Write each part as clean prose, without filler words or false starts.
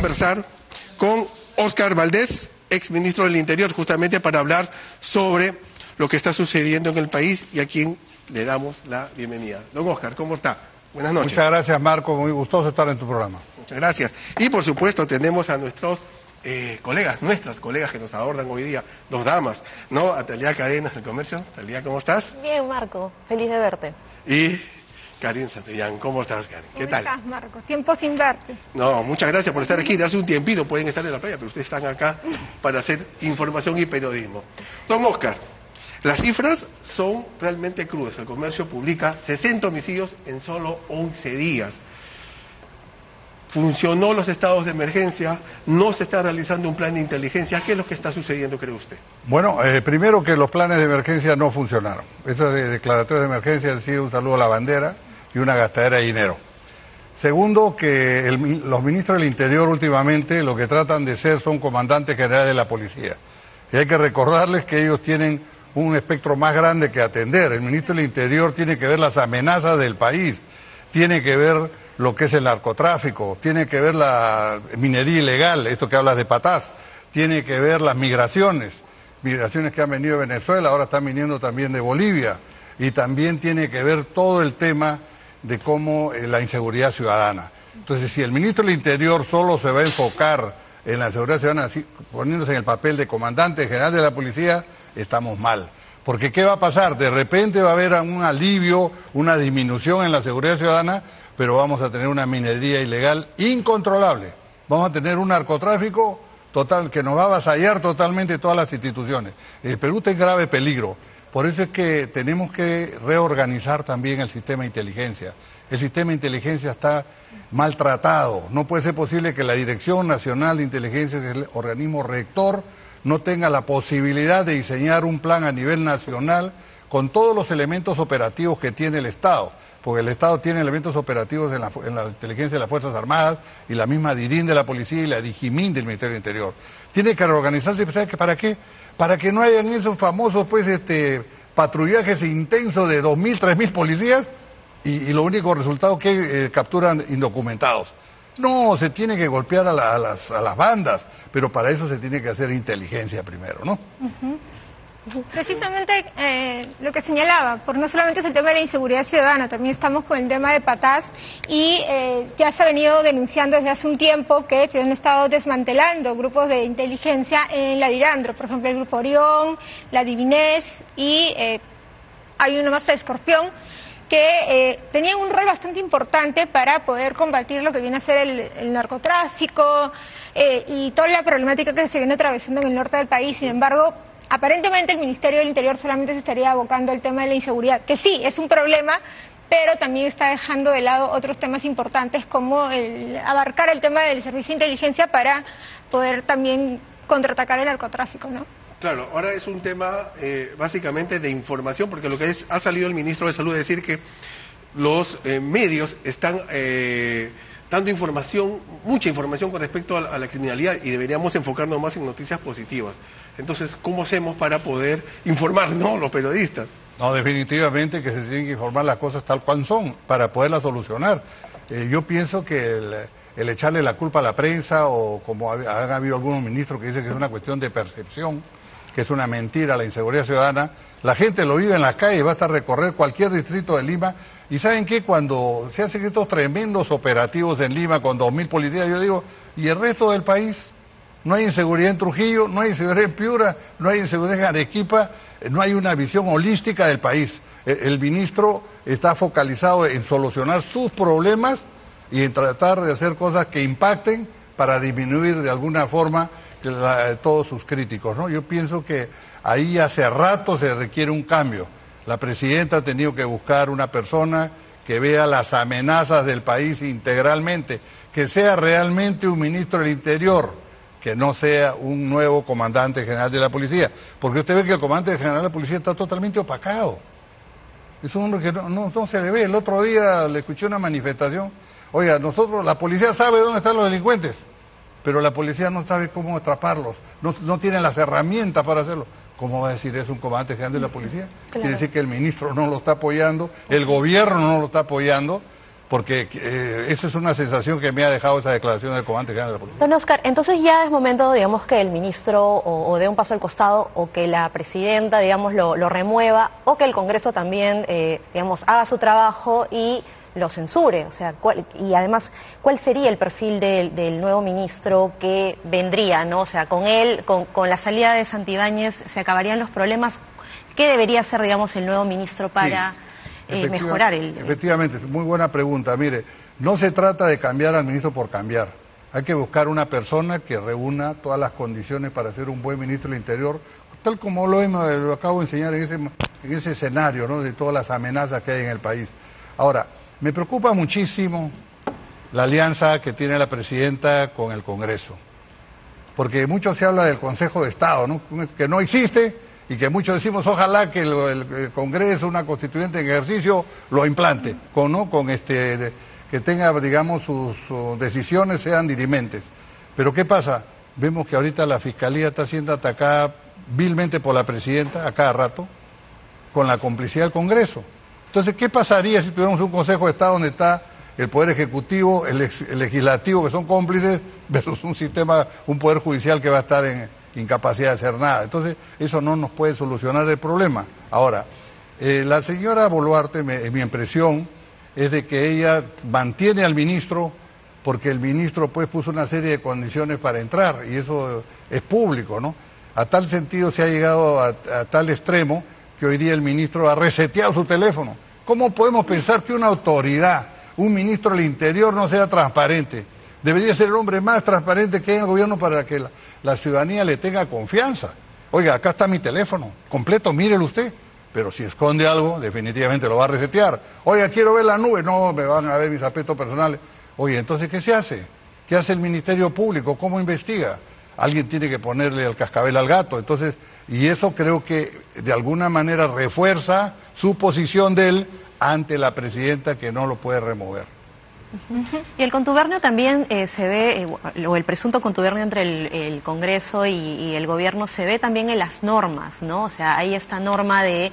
conversar con Óscar Valdés, ex ministro del Interior, justamente para hablar sobre lo que está sucediendo en el país y a quien le damos la bienvenida. Don Óscar, ¿cómo está? Buenas noches. Muchas gracias, Marco, muy gustoso estar en tu programa. Muchas gracias. Y por supuesto tenemos a nuestros nuestras colegas que nos abordan hoy día, dos damas, ¿no? Atalia Cadenas del Comercio. Atalia, ¿cómo estás? Bien, Marco, feliz de verte. Y Karin Santillán, ¿cómo estás, Karin? ¿Qué tal? ¿Cómo estás, Marco? Tiempo sin verte. No, muchas gracias por estar aquí, darse un tiempito, pueden estar en la playa, pero ustedes están acá para hacer información y periodismo. Don Óscar, las cifras son realmente crudas. El Comercio publica 60 homicidios en solo 11 días. Funcionó los estados de emergencia, no se está realizando un plan de inteligencia. ¿Qué es lo que está sucediendo, cree usted? Bueno, primero que los planes de emergencia no funcionaron. Esas declaratorias de emergencia han sido un saludo a la bandera y una gastadera de dinero. Segundo, que los ministros del Interior últimamente lo que tratan de ser son comandantes generales de la policía. Y hay que recordarles que ellos tienen un espectro más grande que atender. El ministro del Interior tiene que ver las amenazas del país, tiene que ver lo que es el narcotráfico, tiene que ver la minería ilegal, esto que hablas de Patás, tiene que ver las migraciones que han venido de Venezuela, ahora están viniendo también de Bolivia, y también tiene que ver todo el tema de cómo la inseguridad ciudadana. Entonces, si el ministro del Interior solo se va a enfocar en la seguridad ciudadana, así, poniéndose en el papel de comandante general de la policía, estamos mal. Porque ¿qué va a pasar? De repente va a haber un alivio, una disminución en la seguridad ciudadana, pero vamos a tener una minería ilegal incontrolable. Vamos a tener un narcotráfico total que nos va a avasallar totalmente todas las instituciones. El Perú está en grave peligro. Por eso es que tenemos que reorganizar también el sistema de inteligencia. El sistema de inteligencia está maltratado. No puede ser posible que la Dirección Nacional de Inteligencia, que es el organismo rector, no tenga la posibilidad de diseñar un plan a nivel nacional con todos los elementos operativos que tiene el Estado. Porque el Estado tiene elementos operativos en la inteligencia de las Fuerzas Armadas y la misma DIRIN de la Policía y la DIGIMIN del Ministerio del Interior. Tiene que reorganizarse, ¿sabes para qué? Para que no hayan esos famosos patrullajes intensos de 2.000, 3.000 policías y lo único resultado que capturan indocumentados. No, se tiene que golpear a las bandas, pero para eso se tiene que hacer inteligencia primero, ¿no? Precisamente lo que señalaba, por no solamente es el tema de la inseguridad ciudadana, también estamos con el tema de Patás y ya se ha venido denunciando desde hace un tiempo que se han estado desmantelando grupos de inteligencia en la Dirandro, por ejemplo el Grupo Orión, la Divinés y hay uno más, el Escorpión, que tenían un rol bastante importante para poder combatir lo que viene a ser el narcotráfico y toda la problemática que se viene atravesando en el norte del país. Sin embargo, aparentemente el Ministerio del Interior solamente se estaría abocando al tema de la inseguridad, que sí, es un problema, pero también está dejando de lado otros temas importantes como abarcar el tema del servicio de inteligencia para poder también contraatacar el narcotráfico, ¿no? Claro, ahora es un tema básicamente de información, porque lo que ha salido el ministro de Salud a decir que los medios están dando información, mucha información con respecto a la criminalidad y deberíamos enfocarnos más en noticias positivas. Entonces, ¿cómo hacemos para poder informar, no, los periodistas? No, definitivamente que se tienen que informar las cosas tal cual son para poderlas solucionar. Yo pienso que el echarle la culpa a la prensa o como han habido algunos ministros que dicen que es una cuestión de percepción, que es una mentira la inseguridad ciudadana, la gente lo vive en las calles, basta recorrer cualquier distrito de Lima y ¿saben qué? Cuando se hacen estos tremendos operativos en Lima con 2.000 policías, yo digo, ¿y el resto del país? No hay inseguridad en Trujillo, no hay inseguridad en Piura, no hay inseguridad en Arequipa, no hay una visión holística del país. El ministro está focalizado en solucionar sus problemas y en tratar de hacer cosas que impacten para disminuir de alguna forma todos sus críticos, ¿no? Yo pienso que ahí hace rato se requiere un cambio. La presidenta ha tenido que buscar una persona que vea las amenazas del país integralmente, que sea realmente un ministro del Interior, que no sea un nuevo comandante general de la policía, porque usted ve que el comandante general de la policía está totalmente opacado. Es un hombre que no se le ve. El otro día le escuché una manifestación, oiga, la policía sabe dónde están los delincuentes, pero la policía no sabe cómo atraparlos, no tiene las herramientas para hacerlo. ¿Cómo va a decir eso un comandante general de la policía? Claro. Quiere decir que el ministro no lo está apoyando, el gobierno no lo está apoyando, porque esa es una sensación que me ha dejado esa declaración del comandante general de la policía. Don Oscar, entonces ya es momento, digamos, que el ministro o dé un paso al costado, o que la presidenta, digamos, lo remueva, o que el Congreso también, digamos, haga su trabajo y lo censure. O sea, y además, ¿cuál sería el perfil del nuevo ministro que vendría, ¿no? O sea, con él, con la salida de Santibáñez, ¿se acabarían los problemas? ¿Qué debería hacer, digamos, el nuevo ministro para mejorar el...? Efectivamente, muy buena pregunta. Mire, no se trata de cambiar al ministro por cambiar. Hay que buscar una persona que reúna todas las condiciones para ser un buen ministro del Interior, tal como lo acabo de enseñar en ese escenario, ¿no?, de todas las amenazas que hay en el país. Ahora, me preocupa muchísimo la alianza que tiene la presidenta con el Congreso, porque mucho se habla del Consejo de Estado, ¿no?, que no existe, y que muchos decimos ojalá que el Congreso, una constituyente en ejercicio, lo implante, que tenga, digamos, sus decisiones sean dirimentes. Pero ¿qué pasa? Vemos que ahorita la Fiscalía está siendo atacada vilmente por la presidenta a cada rato, con la complicidad del Congreso. Entonces, ¿qué pasaría si tuviéramos un Consejo de Estado donde está el Poder Ejecutivo, el Legislativo, que son cómplices, versus un Poder Judicial que va a estar en incapacidad de hacer nada? Entonces, eso no nos puede solucionar el problema. Ahora, la señora Boluarte, mi impresión es de que ella mantiene al ministro porque el ministro pues puso una serie de condiciones para entrar, y eso es público, ¿no? A tal sentido se ha llegado a tal extremo que hoy día el ministro ha reseteado su teléfono. ¿Cómo podemos pensar que una autoridad, un ministro del Interior, no sea transparente? Debería ser el hombre más transparente que hay en el gobierno para que la ciudadanía le tenga confianza. Oiga, acá está mi teléfono, completo, mírelo usted. Pero si esconde algo, definitivamente lo va a resetear. Oiga, quiero ver la nube, no, me van a ver mis aspectos personales. Oye, entonces, ¿qué se hace? ¿Qué hace el Ministerio Público? ¿Cómo investiga? Alguien tiene que ponerle el cascabel al gato. Entonces, y eso creo que de alguna manera refuerza su posición de él ante la presidenta, que no lo puede remover. Y el contubernio también se ve, o el presunto contubernio entre el Congreso y el gobierno se ve también en las normas, ¿no? O sea, hay esta norma de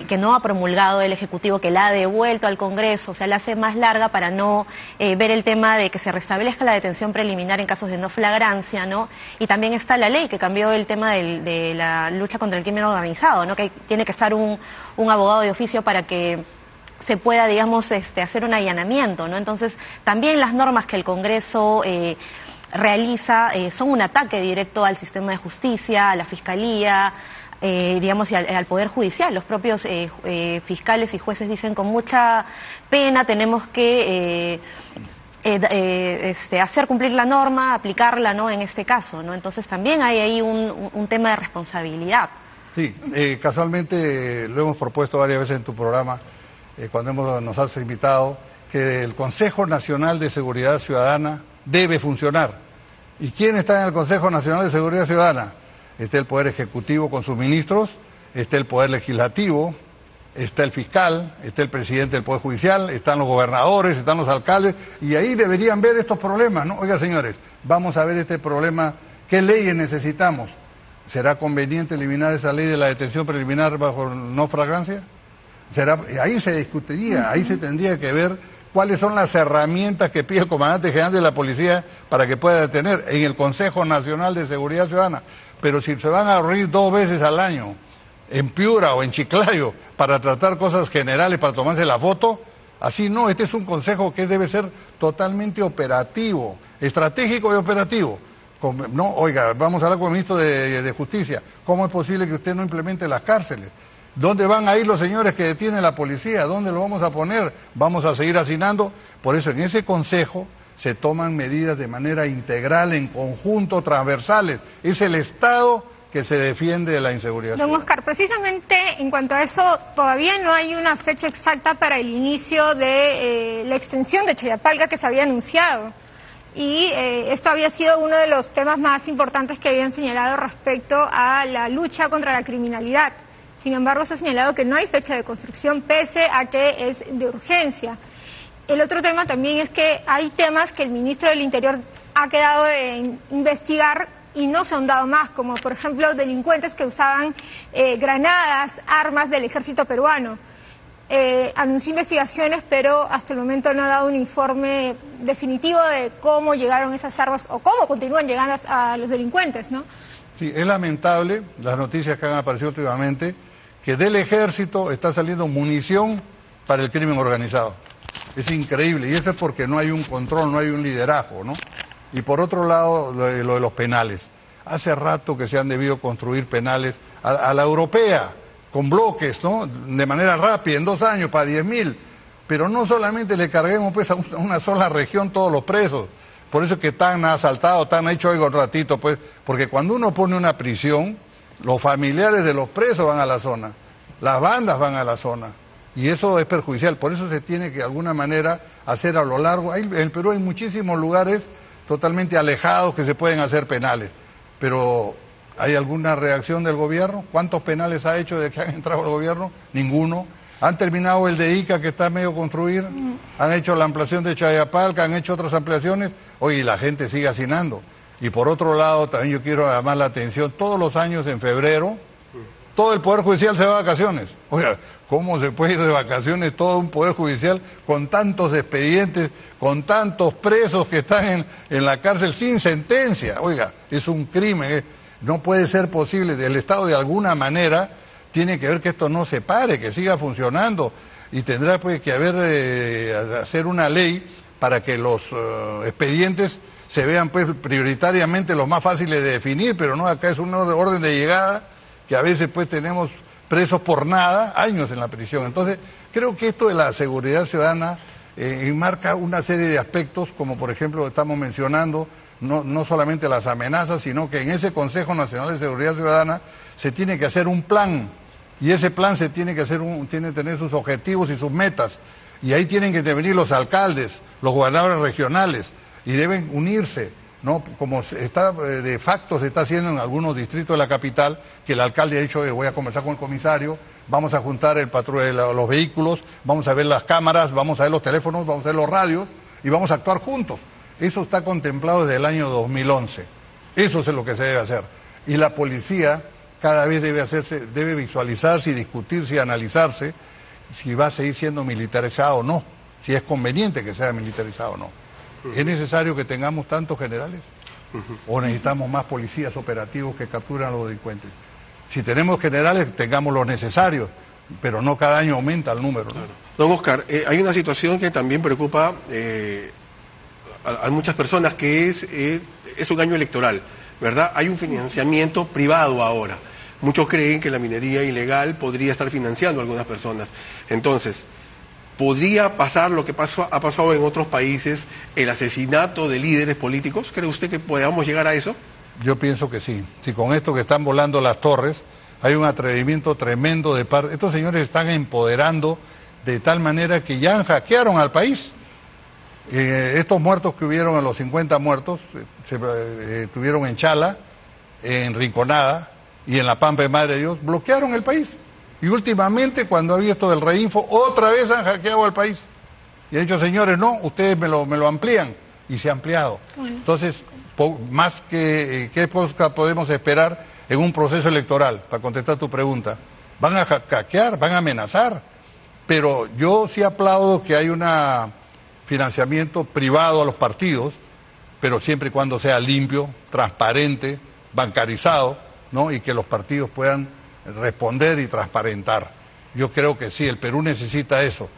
que no ha promulgado el Ejecutivo, que la ha devuelto al Congreso, o sea, la hace más larga para no ver el tema de que se restablezca la detención preliminar en casos de no flagrancia, ¿no? Y también está la ley que cambió el tema de la lucha contra el crimen organizado, ¿no? Que tiene que estar un abogado de oficio para que se pueda, digamos, hacer un allanamiento, ¿no? Entonces, también las normas que el Congreso realiza son un ataque directo al sistema de justicia, a la Fiscalía, digamos, y al Poder Judicial. Los propios fiscales y jueces dicen con mucha pena tenemos que hacer cumplir la norma, aplicarla, ¿no?, en este caso, ¿no? Entonces, también hay ahí un tema de responsabilidad. Sí, casualmente lo hemos propuesto varias veces en tu programa, cuando nos has invitado, que el Consejo Nacional de Seguridad Ciudadana debe funcionar. ¿Y quién está en el Consejo Nacional de Seguridad Ciudadana? Está el Poder Ejecutivo con sus ministros, está el Poder Legislativo, está el fiscal, está el presidente del Poder Judicial, están los gobernadores, están los alcaldes, y ahí deberían ver estos problemas, ¿no? Oiga, señores, vamos a ver este problema, ¿qué leyes necesitamos? ¿Será conveniente eliminar esa ley de la detención preliminar bajo no flagrancia? Ahí se discutiría, ahí se tendría que ver cuáles son las herramientas que pide el comandante general de la policía para que pueda detener en el Consejo Nacional de Seguridad Ciudadana. Pero si se van a reunir 2 veces al año en Piura o en Chiclayo para tratar cosas generales, para tomarse la foto, así no. Este es un consejo que debe ser totalmente operativo, estratégico y operativo. No, oiga, vamos a hablar con el ministro de Justicia. ¿Cómo es posible que usted no implemente las cárceles? ¿Dónde van a ir los señores que detiene la policía? ¿Dónde lo vamos a poner? ¿Vamos a seguir hacinando? Por eso en ese consejo se toman medidas de manera integral, en conjunto, transversales. Es el Estado que se defiende de la inseguridad. Don Oscar, precisamente en cuanto a eso, todavía no hay una fecha exacta para el inicio de la extensión de Chayapalca que se había anunciado. Y esto había sido uno de los temas más importantes que habían señalado respecto a la lucha contra la criminalidad. Sin embargo, se ha señalado que no hay fecha de construcción, pese a que es de urgencia. El otro tema también es que hay temas que el ministro del Interior ha quedado en investigar y no se han dado más, como por ejemplo delincuentes que usaban granadas, armas del ejército peruano. anunció investigaciones, pero hasta el momento no ha dado un informe definitivo de cómo llegaron esas armas o cómo continúan llegando a los delincuentes, ¿no? Sí, es lamentable las noticias que han aparecido últimamente, que del ejército está saliendo munición para el crimen organizado. Es increíble, y eso es porque no hay un control, no hay un liderazgo, ¿no? Y por otro lado, lo de los penales. Hace rato que se han debido construir penales a la europea, con bloques, ¿no? De manera rápida, en 2 años, para 10.000. Pero no solamente le carguemos pues a una sola región todos los presos. Por eso es que tan asaltado, tan hecho hoy un ratito, pues, porque cuando uno pone una prisión, los familiares de los presos van a la zona, las bandas van a la zona, y eso es perjudicial. Por eso se tiene que de alguna manera hacer a lo largo. En el Perú hay muchísimos lugares totalmente alejados que se pueden hacer penales, pero ¿hay alguna reacción del gobierno? ¿Cuántos penales ha hecho desde que han entrado al gobierno? Ninguno. Han terminado el de Ica, que está medio construido, han hecho la ampliación de Chayapalca, han hecho otras ampliaciones, oye, la gente sigue hacinando. Y por otro lado, también yo quiero llamar la atención, todos los años en febrero, todo el Poder Judicial se va de vacaciones. Oiga, ¿cómo se puede ir de vacaciones todo un Poder Judicial con tantos expedientes, con tantos presos que están en la cárcel sin sentencia? Oiga, es un crimen, no puede ser posible. El Estado de alguna manera tiene que ver que esto no se pare, que siga funcionando, y tendrá pues que hacer una ley para que los expedientes se vean pues prioritariamente los más fáciles de definir, pero no, acá es un orden de llegada que a veces pues tenemos presos por nada, años en la prisión. Entonces, creo que esto de la seguridad ciudadana enmarca una serie de aspectos, como por ejemplo estamos mencionando, no solamente las amenazas, sino que en ese Consejo Nacional de Seguridad Ciudadana se tiene que hacer un plan, y ese plan se tiene que tiene que tener sus objetivos y sus metas, y ahí tienen que intervenir los alcaldes, los gobernadores regionales, y deben unirse, ¿no? Como está de facto se está haciendo en algunos distritos de la capital, que el alcalde ha dicho, voy a conversar con el comisario, vamos a juntar los vehículos, vamos a ver las cámaras, vamos a ver los teléfonos, vamos a ver los radios, y vamos a actuar juntos. Eso está contemplado desde el año 2011. Eso es lo que se debe hacer. Y la policía cada vez debe visualizarse y discutirse y analizarse si va a seguir siendo militarizado o no, si es conveniente que sea militarizado o no. ¿Es necesario que tengamos tantos generales? ¿O necesitamos más policías operativos que capturan a los delincuentes? Si tenemos generales, tengamos los necesarios, pero no cada año aumenta el número, ¿no? Claro. Don Oscar, hay una situación que también preocupa a muchas personas, que es un año electoral, ¿verdad? Hay un financiamiento privado ahora. Muchos creen que la minería ilegal podría estar financiando a algunas personas. Entonces, ¿podría pasar lo que ha pasado en otros países, el asesinato de líderes políticos? ¿Cree usted que podamos llegar a eso? Yo pienso que sí. Si con esto que están volando las torres, hay un atrevimiento tremendo de parte. Estos señores están empoderando de tal manera que ya hackearon al país. Estos muertos que hubieron, los 50 muertos, se tuvieron en Chala, en Rinconada y en La Pampa de Madre de Dios, bloquearon el país. Y últimamente, cuando ha habido esto del Reinfo, otra vez han hackeado al país. Y han dicho, señores, no, ustedes me lo amplían. Y se ha ampliado. Bueno. Entonces, más que ¿qué podemos esperar en un proceso electoral? Para contestar tu pregunta. Van a hackear, van a amenazar. Pero yo sí aplaudo que hay un financiamiento privado a los partidos, pero siempre y cuando sea limpio, transparente, bancarizado, ¿no? Y que los partidos puedan responder y transparentar. Yo creo que sí, el Perú necesita eso.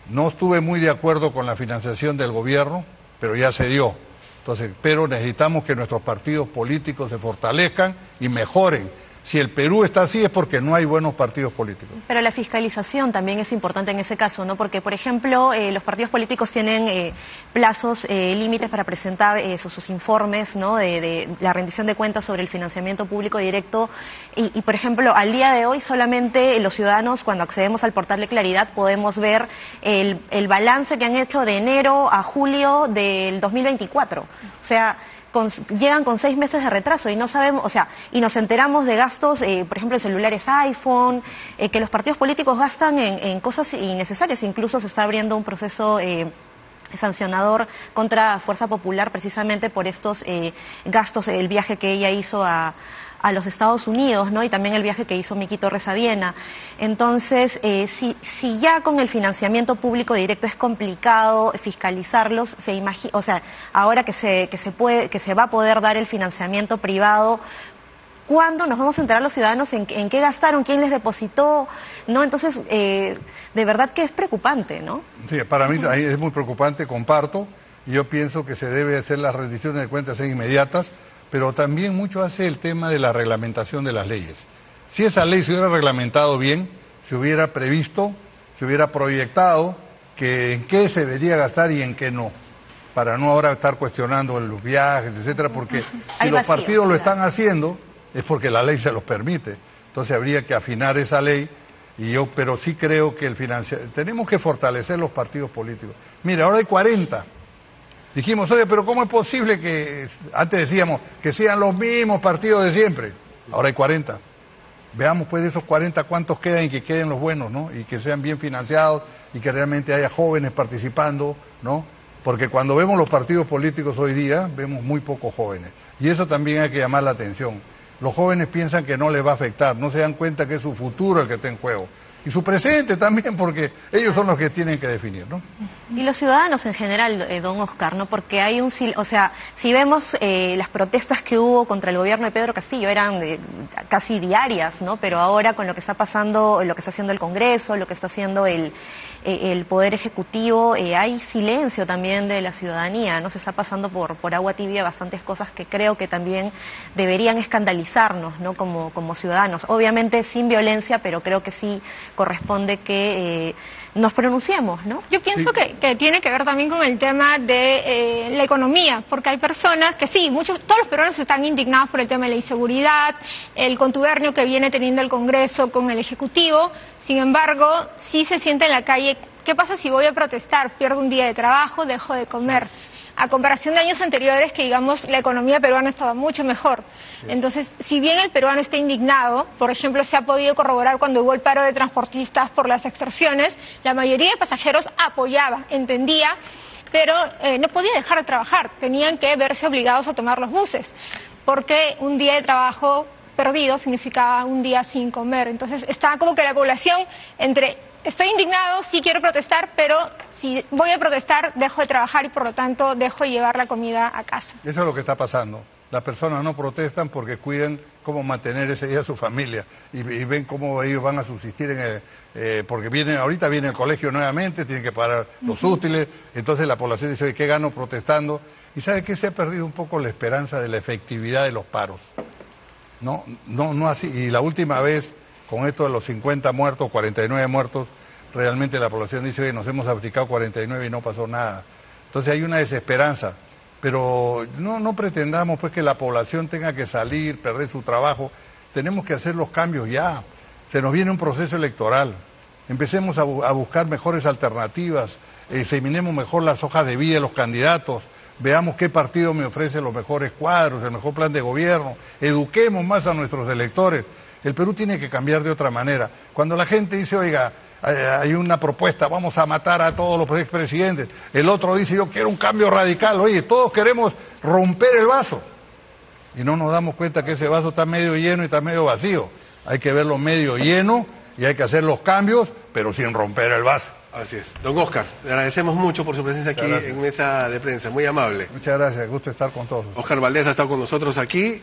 No estuve muy de acuerdo con la financiación del gobierno, pero ya se dio. Entonces, pero necesitamos que nuestros partidos políticos se fortalezcan y mejoren. Si el Perú está así es porque no hay buenos partidos políticos. Pero la fiscalización también es importante en ese caso, ¿no? Porque, por ejemplo, los partidos políticos tienen plazos, límites para presentar sus informes, ¿no? De la rendición de cuentas sobre el financiamiento público directo. Y, por ejemplo, al día de hoy solamente los ciudadanos, cuando accedemos al portal de Claridad, podemos ver el balance que han hecho de enero a julio del 2024. O sea, llegan con 6 meses de retraso y no sabemos, o sea, y nos enteramos de gastos, por ejemplo, en celulares iPhone, que los partidos políticos gastan en cosas innecesarias. Incluso se está abriendo un proceso sancionador contra Fuerza Popular precisamente por estos gastos, el viaje que ella hizo a a los Estados Unidos, ¿no? Y también el viaje que hizo Miki Torres a Viena. Entonces, si ya con el financiamiento público directo es complicado fiscalizarlos, o sea, ahora que se va a poder dar el financiamiento privado, ¿cuándo nos vamos a enterar los ciudadanos en qué gastaron, quién les depositó? ¿No? Entonces, de verdad que es preocupante, ¿no? Sí, para mí es muy preocupante, comparto, y yo pienso que se debe hacer las rendiciones de cuentas inmediatas, pero también mucho hace el tema de la reglamentación de las leyes. Si esa ley se hubiera reglamentado bien, se hubiera previsto, se hubiera proyectado en qué se debería gastar y en qué no, para no ahora estar cuestionando los viajes, etcétera, porque si los partidos lo están haciendo es porque la ley se los permite. Entonces habría que afinar esa ley, pero sí creo que tenemos que fortalecer los partidos políticos. Mira, ahora hay 40. Dijimos, oye, pero ¿cómo es posible que, antes decíamos, que sean los mismos partidos de siempre? Ahora hay 40. Veamos pues de esos 40 cuántos quedan y que queden los buenos, ¿no? Y que sean bien financiados y que realmente haya jóvenes participando, ¿no? Porque cuando vemos los partidos políticos hoy día, vemos muy pocos jóvenes. Y eso también hay que llamar la atención. Los jóvenes piensan que no les va a afectar, no se dan cuenta que es su futuro el que está en juego. Y su presente también, porque ellos son los que tienen que definir, ¿no? Y los ciudadanos en general, don Oscar, ¿no? Porque hay o sea, si vemos las protestas que hubo contra el gobierno de Pedro Castillo, eran casi diarias, ¿no? Pero ahora con lo que está pasando, lo que está haciendo el Congreso, lo que está haciendo el Poder Ejecutivo, hay silencio también de la ciudadanía, ¿no? Se está pasando por agua tibia bastantes cosas que creo que también deberían escandalizarnos, ¿no? Como ciudadanos. Obviamente sin violencia, pero creo que sí corresponde que nos pronunciemos, ¿no? Yo pienso que tiene que ver también con el tema de la economía, porque hay personas que sí, todos los peruanos están indignados por el tema de la inseguridad, el contubernio que viene teniendo el Congreso con el Ejecutivo. Sin embargo, sí se siente en la calle, ¿qué pasa si voy a protestar? Pierdo un día de trabajo, dejo de comer. A comparación de años anteriores que, digamos, la economía peruana estaba mucho mejor. Entonces, si bien el peruano está indignado, por ejemplo, se ha podido corroborar cuando hubo el paro de transportistas por las extorsiones, la mayoría de pasajeros apoyaba, entendía, pero no podía dejar de trabajar, tenían que verse obligados a tomar los buses, porque un día de trabajo perdido significaba un día sin comer. Entonces, está como que la población entre estoy indignado, sí quiero protestar, pero si voy a protestar, dejo de trabajar y por lo tanto dejo de llevar la comida a casa. Eso es lo que está pasando. Las personas no protestan porque cuidan cómo mantener ese día a su familia y ven cómo ellos van a subsistir porque ahorita viene el colegio nuevamente, tienen que pagar los útiles, entonces la población dice, oye, ¿qué gano protestando? Y ¿sabe qué? Se ha perdido un poco la esperanza de la efectividad de los paros. No así. Y la última vez, con esto de los 50 muertos, 49 muertos, realmente la población dice, oye, nos hemos aplicado 49 y no pasó nada. Entonces hay una desesperanza, pero no pretendamos pues que la población tenga que salir, perder su trabajo. Tenemos que hacer los cambios ya. Se nos viene un proceso electoral. Empecemos a buscar mejores alternativas, examinemos mejor las hojas de vida de los candidatos, veamos qué partido me ofrece los mejores cuadros, el mejor plan de gobierno, eduquemos más a nuestros electores. El Perú tiene que cambiar de otra manera. Cuando la gente dice, oiga, hay una propuesta, vamos a matar a todos los expresidentes, el otro dice, yo quiero un cambio radical. Oye, todos queremos romper el vaso. Y no nos damos cuenta que ese vaso está medio lleno y está medio vacío. Hay que verlo medio lleno y hay que hacer los cambios, pero sin romper el vaso. Así es. Don Oscar, le agradecemos mucho por su presencia aquí en Mesa de Prensa. Muy amable. Muchas gracias, gusto estar con todos. Oscar Valdés ha estado con nosotros aquí.